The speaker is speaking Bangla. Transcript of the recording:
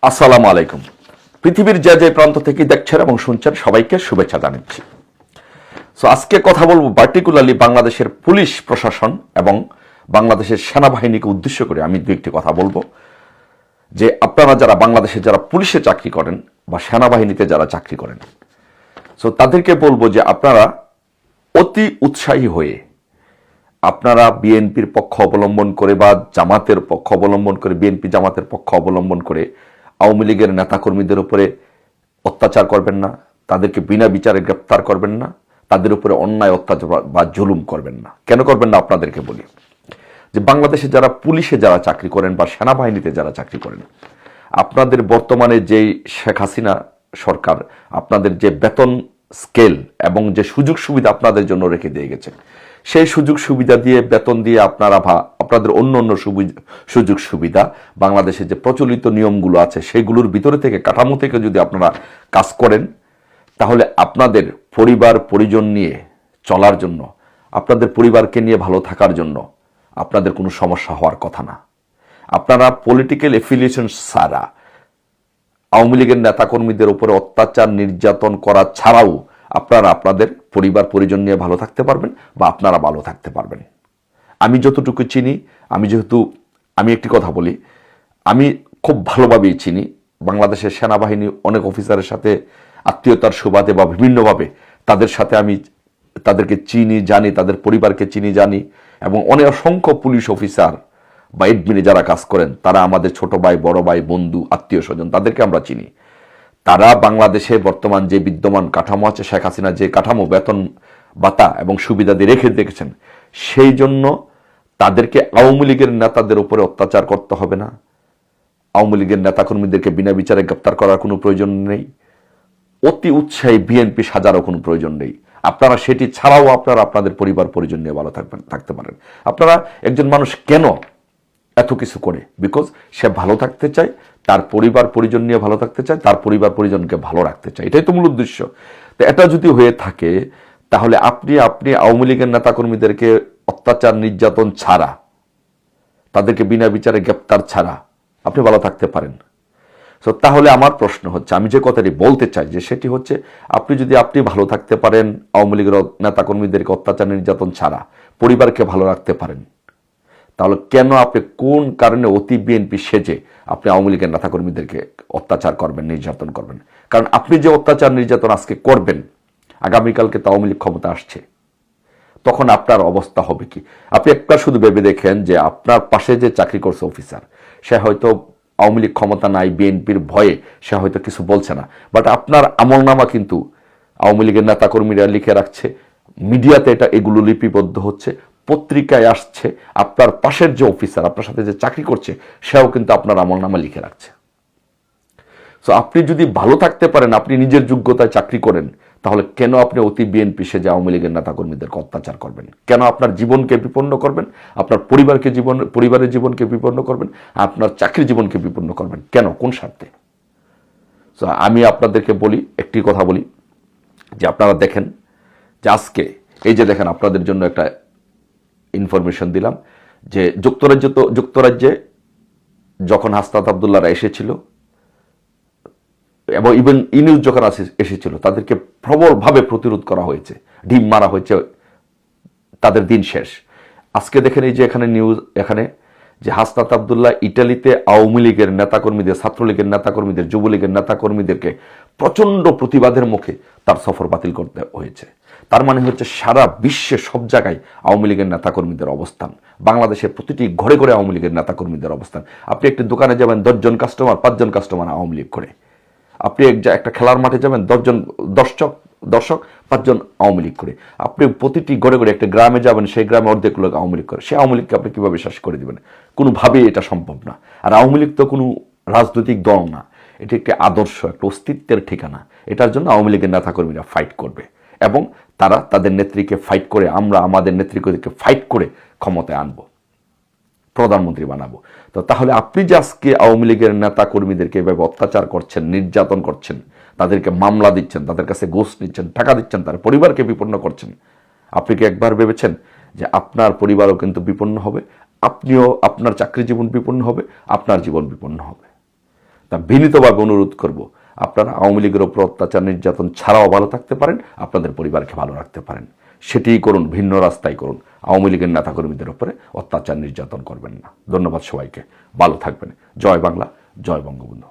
আসসালামু আলাইকুম। পৃথিবীর যে যে প্রান্ত থেকে দেখছেন এবং শুনছেন সবাইকে শুভেচ্ছা জানাচ্ছি। সো আজকে কথা বলবো পার্টিকুলারলি বাংলাদেশের পুলিশ প্রশাসন এবং বাংলাদেশের সেনাবাহিনীকে উদ্দেশ্য করে আমি দু একটি কথা বলবো যে আপনারা যারা বাংলাদেশে যারা পুলিশে চাকরি করেন বা সেনাবাহিনীতে যারা চাকরি করেন, সো তাদেরকে বলবো যে আপনারা অতি উৎসাহী হয়ে আপনারা বিএনপির পক্ষ অবলম্বন করে বা জামাতের পক্ষ অবলম্বন করে বিএনপি জামাতের পক্ষ অবলম্বন করে আওয়ামী লীগের নেতাকর্মীদের উপরে অত্যাচার করবেন না, তাদেরকে বিনা বিচারে গ্রেপ্তার করবেন না, তাদের উপরে অন্যায় অত্যাচার বা জুলুম করবেন না। কেন করবেন না আপনাদেরকে বলি যে বাংলাদেশে যারা পুলিশে যারা চাকরি করেন বা সেনাবাহিনীতে যারা চাকরি করেন, আপনাদের বর্তমানে যেই শেখ হাসিনা সরকার আপনাদের যে বেতন স্কেল এবং যে সুযোগ সুবিধা আপনাদের জন্য রেখে দিয়ে গেছে, সেই সুযোগ সুবিধা দিয়ে বেতন দিয়ে আপনারা আপনাদের অন্য অন্য সুযোগ সুবিধা বাংলাদেশে যে প্রচলিত নিয়মগুলো আছে সেগুলোর ভিতরে থেকে কাঠামো থেকে যদি আপনারা কাজ করেন, তাহলে আপনাদের পরিবার পরিজন নিয়ে চলার জন্য, আপনাদের পরিবারকে নিয়ে ভালো থাকার জন্য আপনাদের কোনো সমস্যা হওয়ার কথা না। আপনারা পলিটিক্যাল এফিলিয়েশন ছাড়া আওয়ামী লীগের নেতাকর্মীদের উপরে অত্যাচার নির্যাতন করা ছাড়াও আপনারা আপনাদের পরিবার পরিজন নিয়ে ভালো থাকতে পারবেন বা আপনারা ভালো থাকতে পারবেন। আমি যতটুকু চিনি, আমি একটি কথা বলি, আমি খুব ভালোভাবেই চিনি বাংলাদেশের সেনাবাহিনী অনেক অফিসারের সাথে আত্মীয়তার সুবাদে বা বিভিন্নভাবে তাদের সাথে আমি তাদেরকে চিনি, জানি, তাদের পরিবারকে চিনি, জানি, এবং অনেক অসংখ্য পুলিশ অফিসার বা এডমিনে যারা কাজ করেন তারা আমাদের ছোট ভাই, বড় ভাই, বন্ধু, আত্মীয় স্বজন, তাদেরকে আমরা চিনি। তারা বাংলাদেশে বর্তমান যে বিদ্যমান কাঠামো আছে, শেখ হাসিনা যে কাঠামো বেতন ভাতা এবং সুবিধা দিয়ে রেখে দেখেছেন, সেই জন্য তাদেরকে আওয়ামী লীগের নেতাদের উপরে অত্যাচার করতে হবে না, আওয়ামী লীগের নেতাকর্মীদেরকে বিনা বিচারে গ্রেপ্তার করার কোনো প্রয়োজন নেই, অতি উৎসাহী বিএনপি সাজারও কোনো প্রয়োজন নেই। আপনারা সেটি ছাড়াও আপনারা আপনাদের পরিবার পরিজন নিয়ে ভালো থাকতে পারেন। আপনারা একজন মানুষ কেন এত কিছু করে? বিকজ সে ভালো থাকতে চায়, তার পরিবার পরিজন নিয়ে ভালো থাকতে চায়, তার পরিবার পরিজনকে ভালো রাখতে চায়, এটাই তো মূল উদ্দেশ্য। তো এটা যদি হয়ে থাকে তাহলে আপনি আওয়ামী লীগের নেতাকর্মীদেরকে অত্যাচার নির্যাতন ছাড়া, তাদেরকে বিনা বিচারে গ্রেপ্তার ছাড়া আপনি ভালো থাকতে পারেন। তো তাহলে আমার প্রশ্ন হচ্ছে, আমি যে কথাটি বলতে চাই যে সেটি হচ্ছে, আপনি ভালো থাকতে পারেন, আওয়ামী লীগের নেতাকর্মীদেরকে অত্যাচার নির্যাতন ছাড়া পরিবারকে ভালো রাখতে পারেন, তাহলে কেন আপনি কোন কারণে অতি বিএনপি সেজে আপনি আওয়ামী লীগের নেতাকর্মীদেরকে অত্যাচার করবেন, নির্যাতন করবেন? কারণ আপনি যে অত্যাচার নির্যাতন আজকে করবেন, আগামীকালকে তো আওয়ামী লীগ ক্ষমতা আসছে, তখন আপনার অবস্থা হবে কি? আপনি একটা শুধু ভেবে দেখেন যে আপনার পাশে যে চাকরি করছে অফিসার, সে হয়তো আওয়ামী লীগ ক্ষমতা নাই, বিএনপির ভয়ে সে হয়তো কিছু বলছে না, বাট আপনার আমলনামা কিন্তু আওয়ামী লীগের নেতাকর্মীরা লিখে রাখছে, মিডিয়াতে এগুলো লিপিবদ্ধ হচ্ছে, পত্রিকায় আসছে, আপনার পাশের যে অফিসার আপনার সাথে যে চাকরি করছে সেও কিন্তু আপনার আমলনামা লিখে রাখছে। সো আপনি যদি ভালো থাকতে পারেন, আপনি নিজের যোগ্যতায় চাকরি করেন, তাহলে কেন আপনি অতি বিএনপি সেজে আওয়ামী লীগের নেতাকর্মীদেরকে অত্যাচার করবেন? কেন আপনার জীবনকে বিপন্ন করবেন, আপনার পরিবারের জীবনকে বিপন্ন করবেন, আপনার চাকরি জীবনকে বিপন্ন করবেন? কেন? কোন স্বার্থে? সো আমি আপনাদেরকে বলি, একটি কথা বলি যে আপনারা দেখেন যে আজকে এই যে দেখেন, আপনাদের জন্য একটা ইনফরমেশন দিলাম যে যুক্তরাজ্যে যখন হাসনাত আবদুল্লাহরা এসেছিল এবং ইভেন ইনিউজ যখন এসেছিল, তাদেরকে প্রবলভাবে প্রতিরোধ করা হয়েছে, ডিম মারা হয়েছে, তাদের দিন শেষ। আজকে দেখেন এই যে এখানে নিউজ, এখানে যে হাসনাত আবদুল্লাহ ইটালিতে আওয়ামী লীগের নেতাকর্মীদের, ছাত্রলীগের নেতাকর্মীদের, যুবলীগের নেতাকর্মীদেরকে প্রচণ্ড প্রতিবাদের মুখে তার সফর বাতিল করতে হয়েছে। তার মানে হচ্ছে সারা বিশ্বে সব জায়গায় আওয়ামী লীগের নেতাকর্মীদের অবস্থান, বাংলাদেশের প্রতিটি ঘরে ঘরে আওয়ামী লীগের নেতাকর্মীদের অবস্থান। আপনি একটি দোকানে যাবেন, 10 জন কাস্টমার, 5 জন কাস্টমার আওয়ামী লীগ করে। আপনি একটা খেলার মাঠে যাবেন, 10 জন দর্শক, 5 জন আওয়ামী লীগ করে। আপনি প্রতিটি ঘরে ঘরে একটা গ্রামে যাবেন, সেই গ্রামে অর্ধেক লোক আওয়ামী লীগ করে। সেই আওয়ামী লীগকে আপনি কীভাবে বিশ্বাস করে দেবেন? কোনোভাবেই এটা সম্ভব না। আর আওয়ামী লীগ তো কোনো রাজনৈতিক দল না, এটি একটি আদর্শ, একটা অস্তিত্বের ঠিকানা। এটার জন্য আওয়ামী লীগের নেতাকর্মীরা ফাইট করবে এবং তারা তাদের নেত্রীকে ফাইট করে, আমরা আমাদের নেত্রীকে ফাইট করে ক্ষমতায় আনবো, প্রধানমন্ত্রী বানাবো। তো তাহলে আপনি যে আজকে আওয়ামী লীগের নেতা কর্মীদেরকে এভাবে অত্যাচার করছেন, নির্যাতন করছেন, তাদেরকে মামলা দিচ্ছেন, তাদের কাছে ঘুষ নিচ্ছেন, টাকা দিচ্ছেন, তার পরিবারকে বিপন্ন করছেন, আপনি কি একবার ভেবেছেন যে আপনার পরিবারও কিন্তু বিপন্ন হবে, আপনিও, আপনার চাকরি জীবন বিপন্ন হবে, আপনার জীবন বিপন্ন হবে? তা বিনীতভাবে অনুরোধ করব, আপনারা আওয়ামী লীগের ওপর অত্যাচার নির্যাতন ছাড়াও ভালো থাকতে পারেন, আপনাদের পরিবারকে ভালো রাখতে পারেন, সেটিই করুন, ভিন্ন রাস্তায় করুন। আওয়ামী লীগের নেতাকর্মীদের উপরে অত্যাচার নির্যাতন করবেন না। ধন্যবাদ সবাইকে, ভালো থাকবেন। জয় বাংলা, জয় বঙ্গবন্ধু।